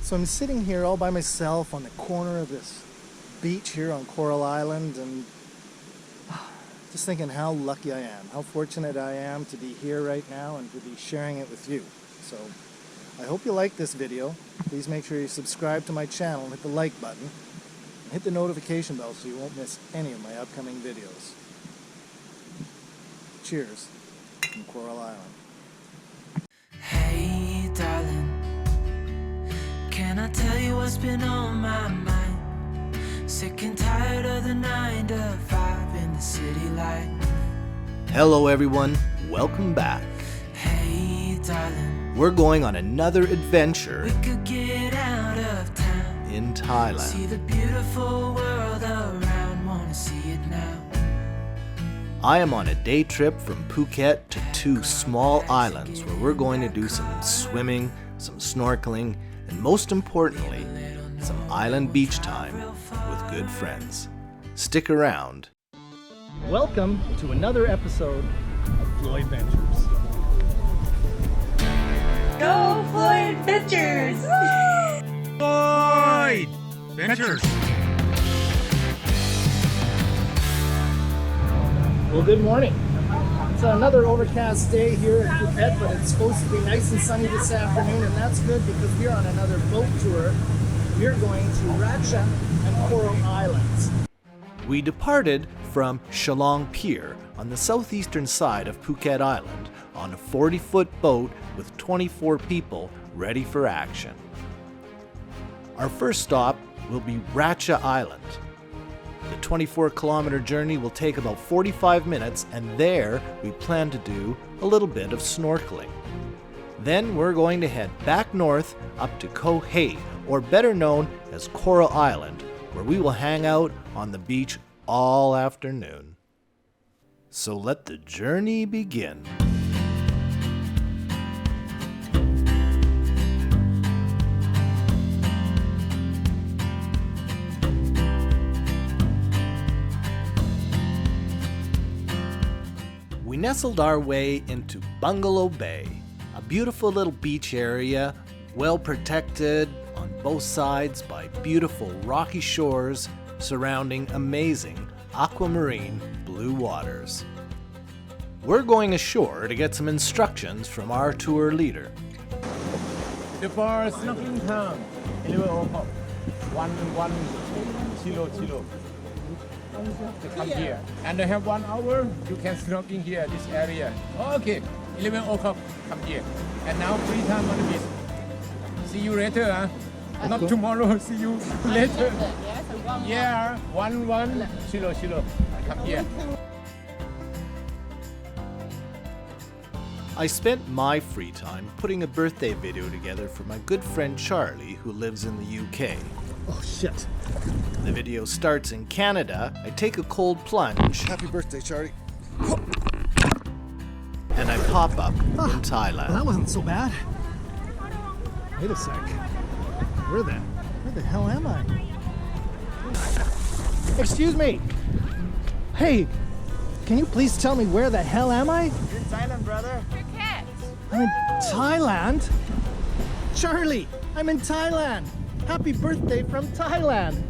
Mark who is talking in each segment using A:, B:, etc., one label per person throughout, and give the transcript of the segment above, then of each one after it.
A: So I'm sitting here all by myself on the corner of this beach here on Coral Island and just thinking how lucky I am, how fortunate I am to be here right now and to be sharing it with you. So I hope you like this video. Please make sure you subscribe to my channel and hit the like button. And hit the notification bell so you won't miss any of my upcoming videos. Cheers from Coral Island.
B: Hey darling, can I tell you what's been on my mind? Sick and tired of the 9 to 5 in the city light.
C: Hello everyone, welcome back.
B: Hey darling,
C: We're going on another adventure
B: we could get out of town,
C: in
B: see
C: Thailand.
B: the beautiful world around, wanna see it now.
C: I am on a day trip from Phuket to 2 small islands where we're going to do some swimming, some snorkeling, and most importantly, some island beach time with good friends. Stick around.
A: Welcome to another episode of Floyd Ventures.
D: Go Floyd Ventures!
E: Floyd Ventures.
A: Well, good morning. It's another overcast day here at Phuket, but it's supposed to be nice and sunny this afternoon, and that's good because we're on another boat tour. We're going to Racha and Coral Islands.
C: We departed from Chalong Pier on the southeastern side of Phuket Island on a 40-foot boat with 24 people ready for action. Our first stop will be Racha Island. The 24-kilometer journey will take about 45 minutes, and there we plan to do a little bit of snorkeling. Then we're going to head back north up to Koh Hay, or better known as Coral Island, where we will hang out on the beach all afternoon. So let the journey begin. We nestled our way into Bungalow Bay, a beautiful little beach area, well protected on both sides by beautiful rocky shores surrounding amazing aquamarine blue waters. We're going ashore to get some instructions from our tour leader.
E: The bar snorkeling time. 11 o'clock. 1 kilo. To come here. And I have 1 hour. You can snorkeling here, this area. Okay. 11 o'clock. Come here. And now free time on the beach. See you later, huh? Not tomorrow. See you later. Yeah. 1 kilo. Come here.
C: I spent my free time putting a birthday video together for my good friend Charlie, who lives in the UK.
A: Oh shit.
C: The video starts in Canada. I take a cold plunge.
A: Happy birthday, Charlie.
C: And I pop up in Thailand.
A: Well, that wasn't so bad. Wait a sec. Where the hell am I? Excuse me. Hey, can you please tell me where the hell am I?
E: In Thailand, brother.
A: I'm in Thailand? Charlie, I'm in Thailand. Happy birthday from Thailand.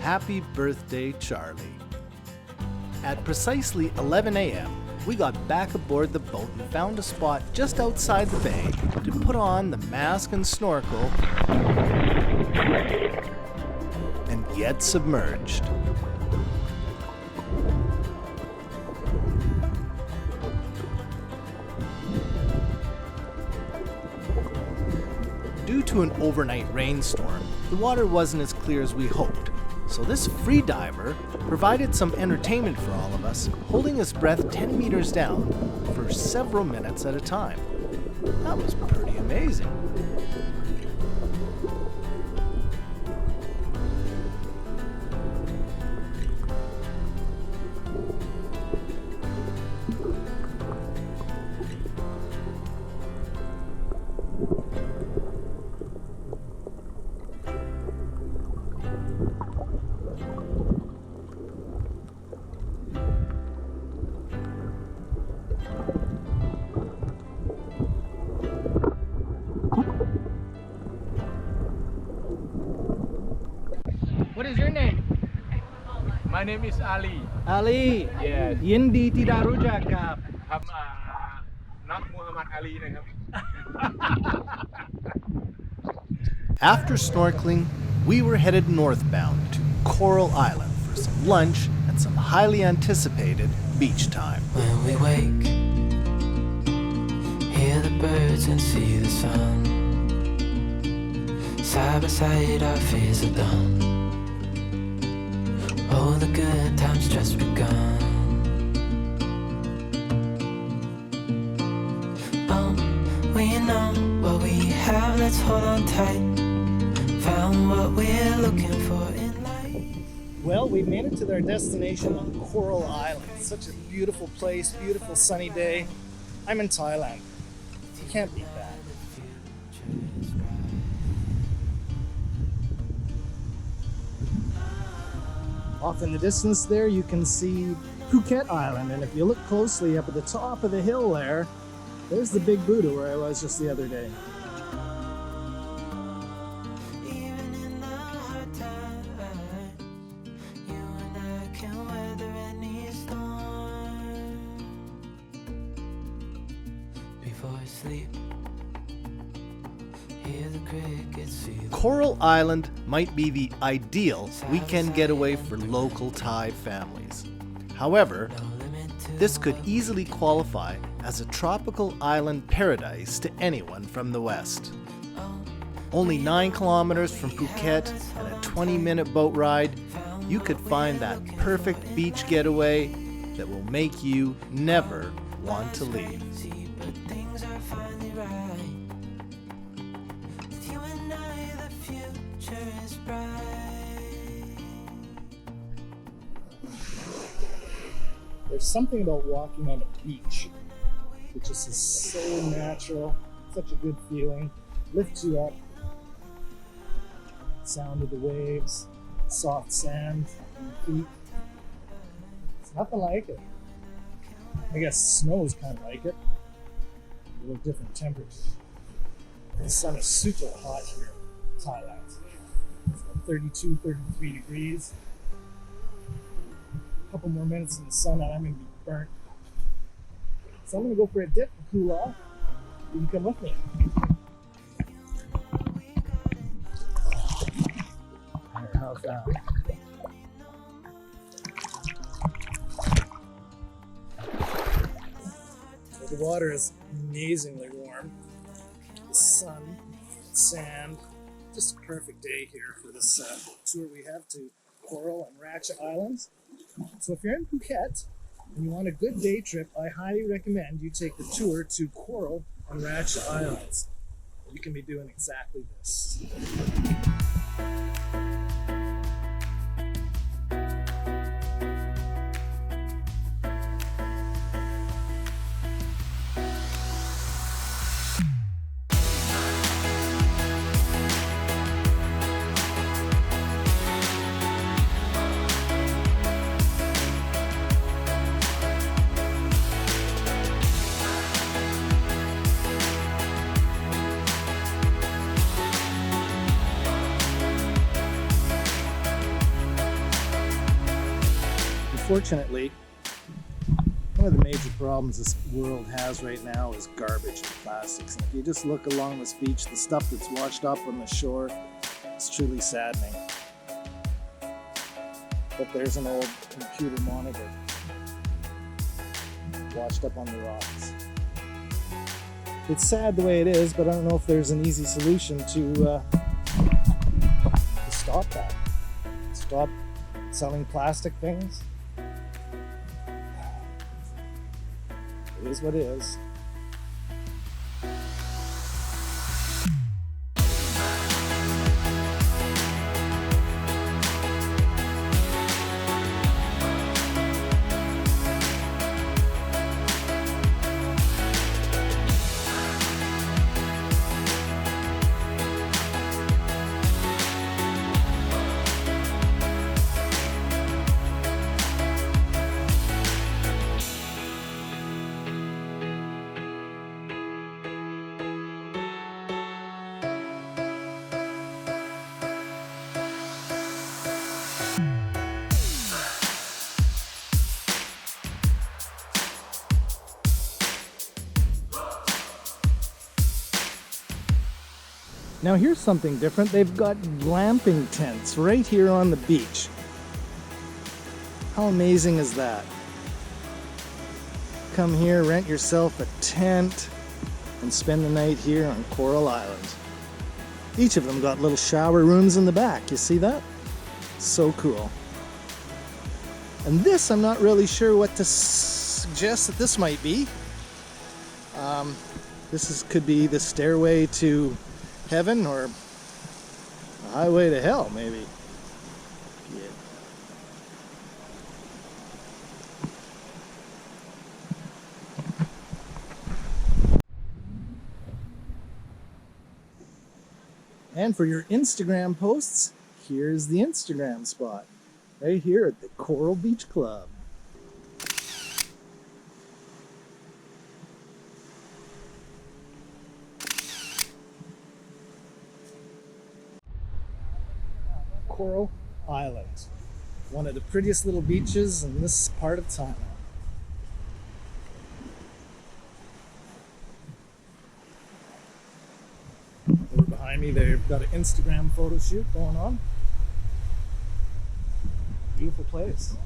C: Happy birthday, Charlie. At precisely 11 a.m., we got back aboard the boat and found a spot just outside the bay to put on the mask and snorkel and get submerged. Due to an overnight rainstorm, the water wasn't as clear as we hoped, so this free diver provided some entertainment for all of us, holding his breath 10 meters down for several minutes at a time. That was pretty amazing.
E: What is your name? My name is Ali.
A: Ali.
E: Yes.
A: Yindi tidak rujak kap.
E: ครับน็อตมูฮัมหมัดอาลีนะครับ
C: After snorkeling, we were headed northbound to Coral Island for some lunch and some highly anticipated beach time.
B: When we wake, hear the birds and see the sun. Side by side, our fears are done. Oh, the good times just begun. Oh, we know what we have, let's hold on tight. Found what we're looking for in life.
A: Well, we made it to our destination on Coral Island. Such a beautiful place, beautiful sunny day. I'm in Thailand. You can't beat that. Off in the distance there, you can see Phuket Island, and if you look closely up at the top of the hill there, there's the big Buddha where I was just the other day.
B: Even in the hard times, you and I can weather any storm. Before I sleep, hear the crickets, see the
C: Coral Island might be the ideal weekend getaway for local Thai families. However, this could easily qualify as a tropical island paradise to anyone from the west. Only 9 kilometers from Phuket and a 20-minute boat ride, you could find that perfect beach getaway that will make you never want to leave.
B: but things are finally right. With you and I, the future is bright.
A: There's something about walking on a beach. It just is so natural, such a good feeling. Lifts you up. Sound of the waves, soft sand on your feet. It's nothing like it. I guess snow is kind of like it. A little different temperature. The sun is super hot here in Thailand. It's about 32, 33 degrees. A couple more minutes in the sun and I'm going to be burnt. So I'm going to go for a dip and cool off. You can come with me. Alright, how's that? Well, the water is amazingly warm. The sun, sand, just a perfect day here for this tour we have to Coral and Racha Islands. So if you're in Phuket and you want a good day trip, I highly recommend you take the tour to Coral and Racha Islands. You can be doing exactly this. Unfortunately, one of the major problems this world has right now is garbage and plastics. And if you just look along this beach, the stuff that's washed up on the shore, it's truly saddening. But there's an old computer monitor washed up on the rocks. It's sad the way it is, but I don't know if there's an easy solution to stop that. Stop selling plastic things. It is what it is. Now here's something different. They've got glamping tents right here on the beach. How amazing is that? Come here, rent yourself a tent, and spend the night here on Coral Island. Each of them got little shower rooms in the back. You see that? So cool. And this, I'm not really sure what to suggest that this might be. Could be the stairway to heaven or the highway to hell, maybe. Yeah. And for your Instagram posts, here's the Instagram spot. Right here at the Coral Beach Club. Coral Islands, one of the prettiest little beaches in this part of Thailand. Over behind me, they've got an Instagram photo shoot going on. Beautiful place.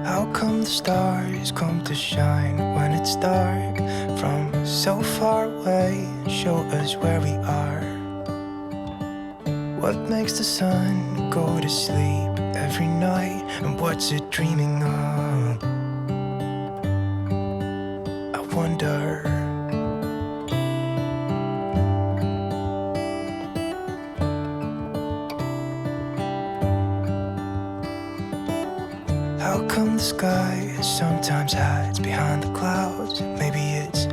B: How come the stars come to shine when it's dark from so far away? Show us where we are. What makes the sun go to sleep every night, and what's it dreaming of? I wonder. How come the sky sometimes hides behind the clouds? Maybe it's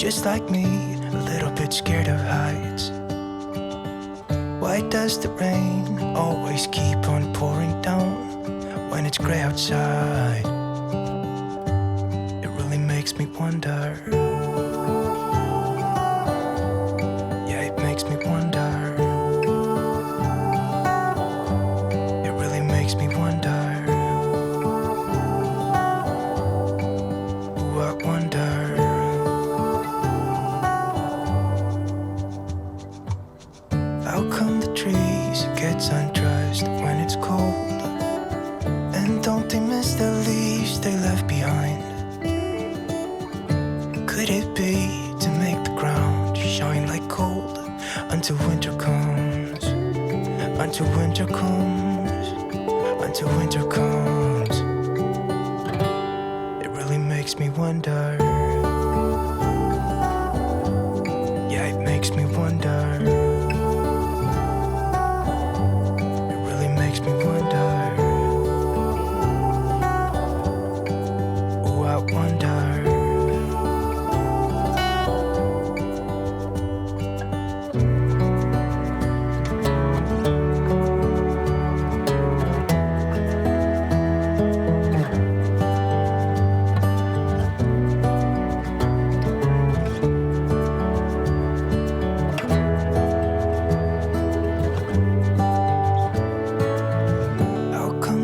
B: just like me, a little bit scared of heights. Why does the rain always keep on pouring down when it's gray outside? It really makes me wonder. Yeah, it makes me wonder. It really makes me wonder. Ooh, I wonder. How come the trees gets undressed when it's cold? And don't they miss the leaves they left behind? Could it be to make the ground shine like gold until winter comes? Until winter comes, until winter comes. It really makes me wonder. Yeah, it makes me wonder.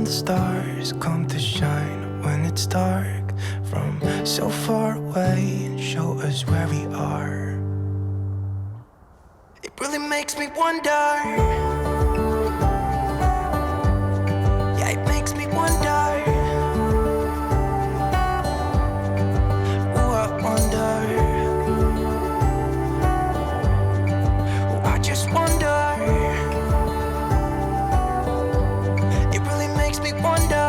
B: Stars come to shine when it's dark from so far away and show us where we are. It really makes me wonder. Yeah, it makes me wonder. Ooh, I wonder. Ooh, I just wonder. Wonder.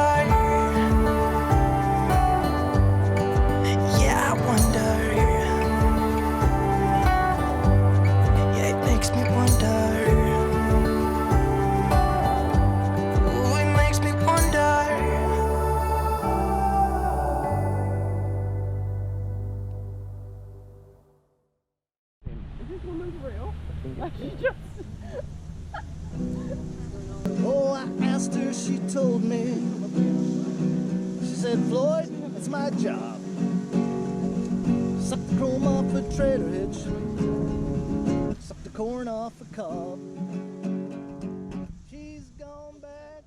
B: Yeah, I wonder. Yeah, it makes me wonder. Ooh, it makes me wonder.
D: Is this woman real? Like she just...
A: Oh, I asked her, she told me. She said, Floyd, it's my job. Suck the chrome off a trailer hitch. Suck the corn off a cob. She's gone back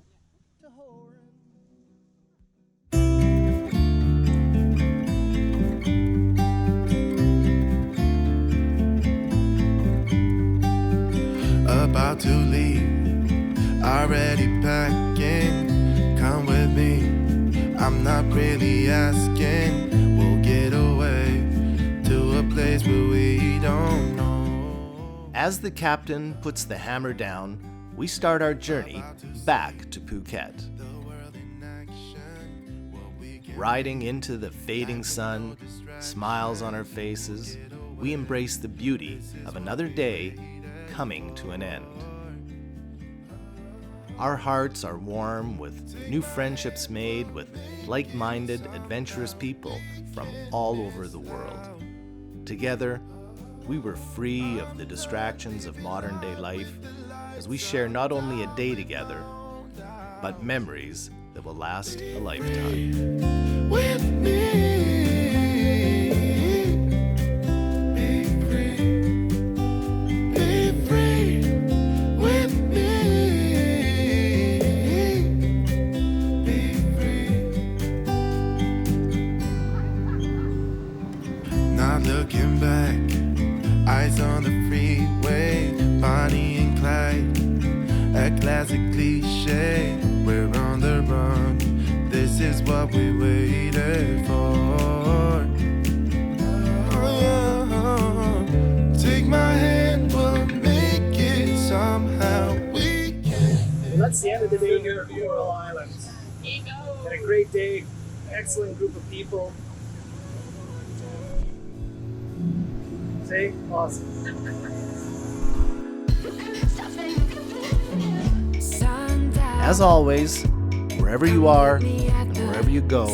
B: to leave. Already packing, come with me. I'm not really asking. We'll get away to a place where we don't know.
C: As the captain puts the hammer down, we start our journey back to Phuket. Riding into the fading sun, smiles on our faces, we embrace the beauty of another day coming to an end. Our hearts are warm with new friendships made with like-minded, adventurous people from all over the world. Together, we were free of the distractions of modern-day life as we share not only a day together, but memories that will last a lifetime.
B: With me. Looking back, eyes on the freeway, Bonnie and Clyde, a classic cliche. We're on the run, this is what we waited for. Oh, take my hand, we'll make it somehow. We can.
A: Well, that's the end of the day here at Coral Islands. Had a great day, excellent group of people. Awesome.
C: As always, wherever you are, wherever you go,